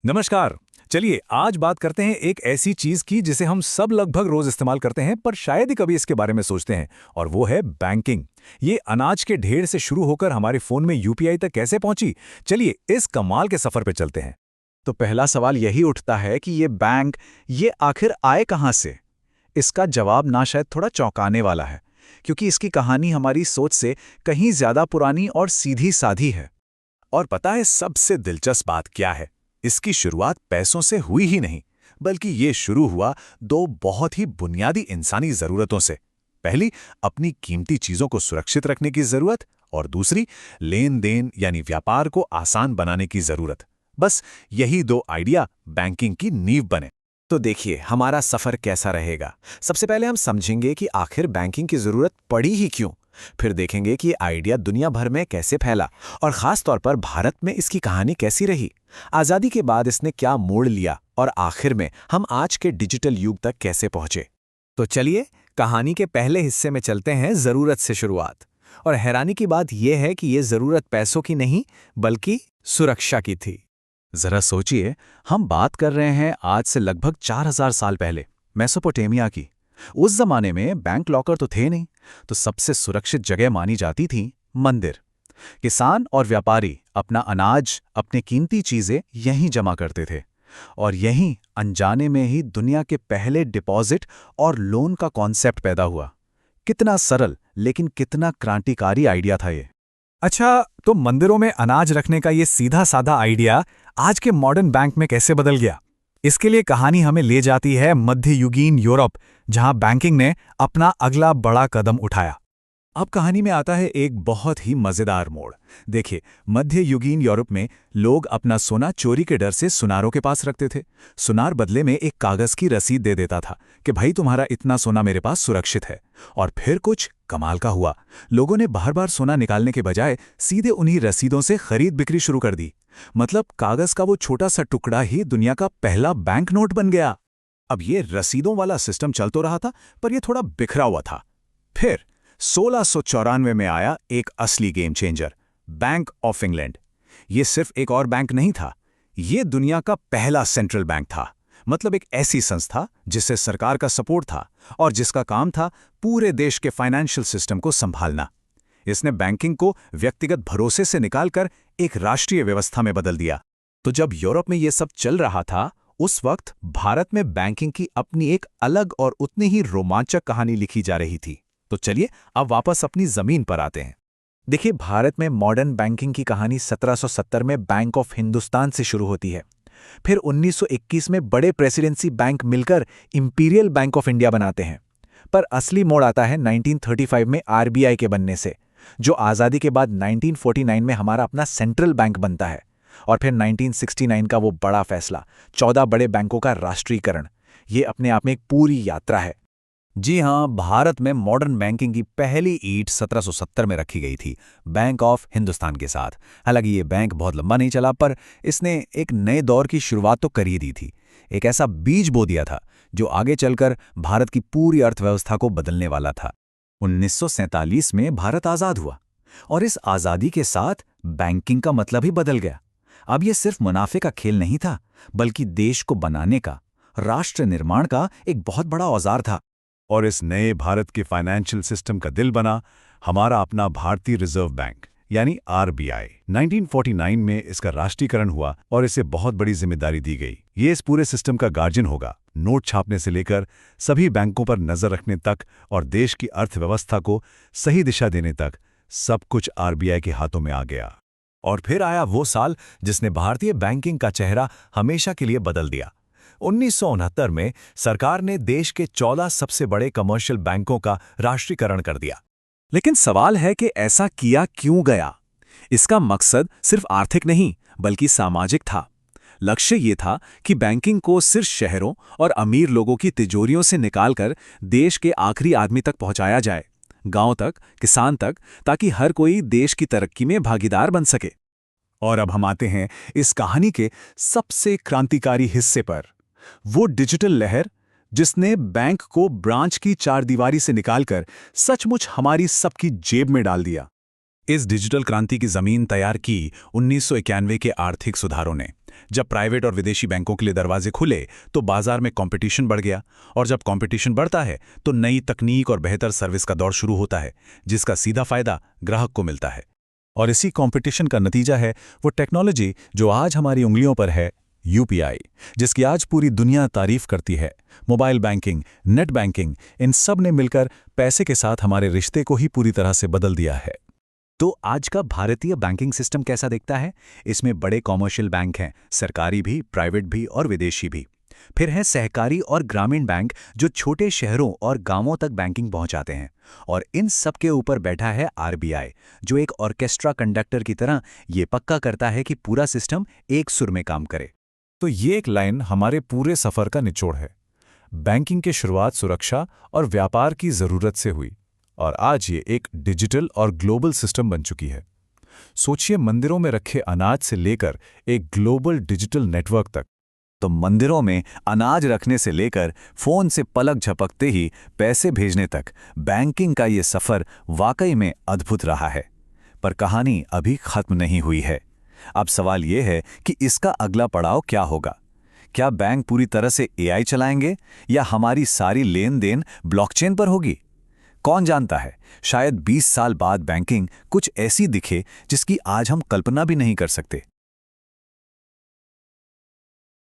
नमस्कार। चलिए आज बात करते हैं एक ऐसी चीज की जिसे हम सब लगभग रोज इस्तेमाल करते हैं पर शायद ही कभी इसके बारे में सोचते हैं और वो है बैंकिंग। ये अनाज के ढेर से शुरू होकर हमारे फोन में यूपीआई तक कैसे पहुंची। चलिए इस कमाल के सफर पे चलते हैं। तो पहला सवाल यही उठता है कि ये आखिर आए कहाँ से? इसका जवाब ना शायद थोड़ा चौंकाने वाला है, क्योंकि इसकी कहानी हमारी सोच से कहीं ज्यादा पुरानी और सीधी साधी है। और पता है सबसे दिलचस्प बात क्या है? इसकी शुरुआत पैसों से हुई ही नहीं, बल्कि ये शुरू हुआ दो बहुत ही बुनियादी इंसानी जरूरतों से। पहली, अपनी कीमती चीजों को सुरक्षित रखने की जरूरत, और दूसरी, लेन देन यानी व्यापार को आसान बनाने की जरूरत। बस यही दो आइडिया बैंकिंग की नींव बने। तो देखिए हमारा सफर कैसा रहेगा। सबसे पहले हम समझेंगे कि आखिर बैंकिंग की जरूरत पड़ी ही क्यों। फिर देखेंगे कि ये आइडिया दुनिया भर में कैसे फैला और खास तौर पर भारत में इसकी कहानी कैसी रही। आजादी के बाद इसने क्या मोड़ लिया और आखिर में हम आज के डिजिटल युग तक कैसे पहुंचे। तो चलिए कहानी के पहले हिस्से में चलते हैं ज़रूरत से शुरुआत। और हैरानी की बात यह है कि ये ज़रूरत पैसों की नहीं बल्कि सुरक्षा की थी। जरा सोचिए, हम बात कर रहे हैं आज से लगभग 4000 साल पहले मेसोपोटामिया की। उस जमाने में बैंक लॉकर तो थे नहीं, तो सबसे सुरक्षित जगह मानी जाती थी मंदिर। किसान और व्यापारी अपना अनाज, अपनी कीमती चीजें यहीं जमा करते थे, और यहीं अनजाने में ही दुनिया के पहले डिपॉजिट और लोन का कॉन्सेप्ट पैदा हुआ। कितना सरल लेकिन कितना क्रांतिकारी आइडिया था ये। अच्छा, तो मंदिरों में अनाज रखने का ये सीधा साधा आइडिया आज के मॉडर्न बैंक में कैसे बदल गया? इसके लिए कहानी हमें ले जाती है मध्ययुगीन यूरोप, जहां बैंकिंग ने अपना अगला बड़ा कदम उठाया। अब कहानी में आता है एक बहुत ही मजेदार मोड़। देखिए, मध्ययुगीन यूरोप में लोग अपना सोना चोरी के डर से सुनारों के पास रखते थे। सुनार बदले में एक कागज की रसीद दे देता था कि भाई तुम्हारा इतना सोना मेरे पास सुरक्षित है। और फिर कुछ कमाल का हुआ। लोगों ने बार बार सोना निकालने के बजाय सीधे उन्हीं रसीदों से खरीद बिक्री शुरू कर दी। मतलब कागज का वो छोटा सा टुकड़ा ही दुनिया का पहला बैंक नोट बन गया। अब ये रसीदों वाला सिस्टम चल तो रहा था, पर यह थोड़ा बिखरा हुआ था। फिर 1694 में आया एक असली game changer, bank of England. ये सिर्फ एक और बैंक नहीं था, ये दुनिया का पहला सेंट्रल बैंक था। मतलब एक ऐसी संस्था जिसे सरकार का सपोर्ट था और जिसका काम था पूरे देश के फाइनेंशियल सिस्टम को संभालना। इसने बैंकिंग को व्यक्तिगत भरोसे से निकालकर एक राष्ट्रीय व्यवस्था में बदल दिया। तो जब यूरोप में यह सब चल रहा था, उस वक्त भारत में बैंकिंग की अपनी एक अलग और उतनी ही रोमांचक कहानी लिखी जा रही थी। तो चलिए अब वापस अपनी जमीन पर आते हैं। देखिए, भारत में मॉडर्न बैंकिंग की कहानी 1770 में बैंक ऑफ हिंदुस्तान से शुरू होती है। फिर 1921 में बड़े प्रेसिडेंसी बैंक मिलकर इंपीरियल बैंक ऑफ इंडिया बनाते हैं। पर असली मोड़ आता है 1935 में आरबीआई के बनने से, जो आज़ादी के बाद 1949 में हमारा अपना सेंट्रल बैंक बनता है। और फिर 1969 का वो बड़ा फैसला, 14 बड़े बैंकों का राष्ट्रीयकरण। ये अपने आप में एक पूरी यात्रा है। जी हाँ, भारत में मॉडर्न बैंकिंग की पहली ईंट 1770 में रखी गई थी, बैंक ऑफ हिंदुस्तान के साथ। हालांकि ये बैंक बहुत लंबा नहीं चला, पर इसने एक नए दौर की शुरुआत तो कर ही दी थी। एक ऐसा बीज बो दिया था जो आगे चलकर भारत की पूरी अर्थव्यवस्था को बदलने वाला था। 1947 में भारत आज़ाद हुआ, और इस आज़ादी के साथ बैंकिंग का मतलब ही बदल गया। अब यह सिर्फ मुनाफे का खेल नहीं था, बल्कि देश को बनाने का, राष्ट्र निर्माण का एक बहुत बड़ा औजार था। और इस नए भारत के फाइनेंशियल सिस्टम का दिल बना हमारा अपना भारतीय रिजर्व बैंक यानी आरबीआई। 1949 में इसका राष्ट्रीयकरण हुआ और इसे बहुत बड़ी जिम्मेदारी दी गई। ये इस पूरे सिस्टम का गार्जियन होगा, नोट छापने से लेकर सभी बैंकों पर नजर रखने तक और देश की अर्थव्यवस्था को सही दिशा देने तक सब कुछ आरबीआई के हाथों में आ गया। और फिर आया वो साल जिसने भारतीय बैंकिंग का चेहरा हमेशा के लिए बदल दिया। 1969 में सरकार ने देश के 14 सबसे बड़े कमर्शियल बैंकों का राष्ट्रीयकरण कर दिया। लेकिन सवाल है कि ऐसा किया क्यों गया? इसका मकसद सिर्फ आर्थिक नहीं, बल्कि सामाजिक था। लक्ष्य ये था कि बैंकिंग को सिर्फ शहरों और अमीर लोगों की तिजोरियों से निकालकर देश के आखिरी आदमी तक पहुंचाया जाए, गांव तक, किसान तक, ताकि हर कोई देश की तरक्की में भागीदार बन सके। और अब हम आते हैं इस कहानी के सबसे क्रांतिकारी हिस्से पर, वो डिजिटल लहर जिसने बैंक को ब्रांच की चारदीवारी से निकालकर सचमुच हमारी सबकी जेब में डाल दिया। इस डिजिटल क्रांति की जमीन तैयार की 1991 के आर्थिक सुधारों ने। जब प्राइवेट और विदेशी बैंकों के लिए दरवाजे खुले तो बाजार में कंपटीशन बढ़ गया, और जब कंपटीशन बढ़ता है तो नई तकनीक और बेहतर सर्विस का दौर शुरू होता है, जिसका सीधा फायदा ग्राहक को मिलता है। और इसी कंपटीशन का नतीजा है वो टेक्नोलॉजी जो आज हमारी उंगलियों पर है, यूपीआई, जिसकी आज पूरी दुनिया तारीफ करती है। मोबाइल बैंकिंग, नेट बैंकिंग, इन सब ने मिलकर पैसे के साथ हमारे रिश्ते को ही पूरी तरह से बदल दिया है। तो आज का भारतीय बैंकिंग सिस्टम कैसा दिखता है? इसमें बड़े कॉमर्शियल बैंक हैं, सरकारी भी, प्राइवेट भी और विदेशी भी। फिर हैं सहकारी और ग्रामीण बैंक जो छोटे शहरों और गांवों तक बैंकिंग पहुंचाते हैं। और इन सब के ऊपर बैठा है आरबीआई, जो एक ऑर्केस्ट्रा कंडक्टर की तरह ये पक्का करता है कि पूरा सिस्टम एक सुर में काम करे। तो ये एक लाइन हमारे पूरे सफर का निचोड़ है। बैंकिंग की शुरुआत सुरक्षा और व्यापार की जरूरत से हुई, और आज ये एक डिजिटल और ग्लोबल सिस्टम बन चुकी है। सोचिए, मंदिरों में रखे अनाज से लेकर एक ग्लोबल डिजिटल नेटवर्क तक। तो मंदिरों में अनाज रखने से लेकर फोन से पलक झपकते ही पैसे भेजने तक बैंकिंग का ये सफर वाकई में अद्भुत रहा है। पर कहानी अभी खत्म नहीं हुई है। अब सवाल ये है कि इसका अगला पड़ाव क्या होगा? क्या बैंक पूरी तरह से एआई चलाएंगे, या हमारी सारी लेन देन ब्लॉकचेन पर होगी? कौन जानता है, शायद 20 साल बाद बैंकिंग कुछ ऐसी दिखे जिसकी आज हम कल्पना भी नहीं कर सकते।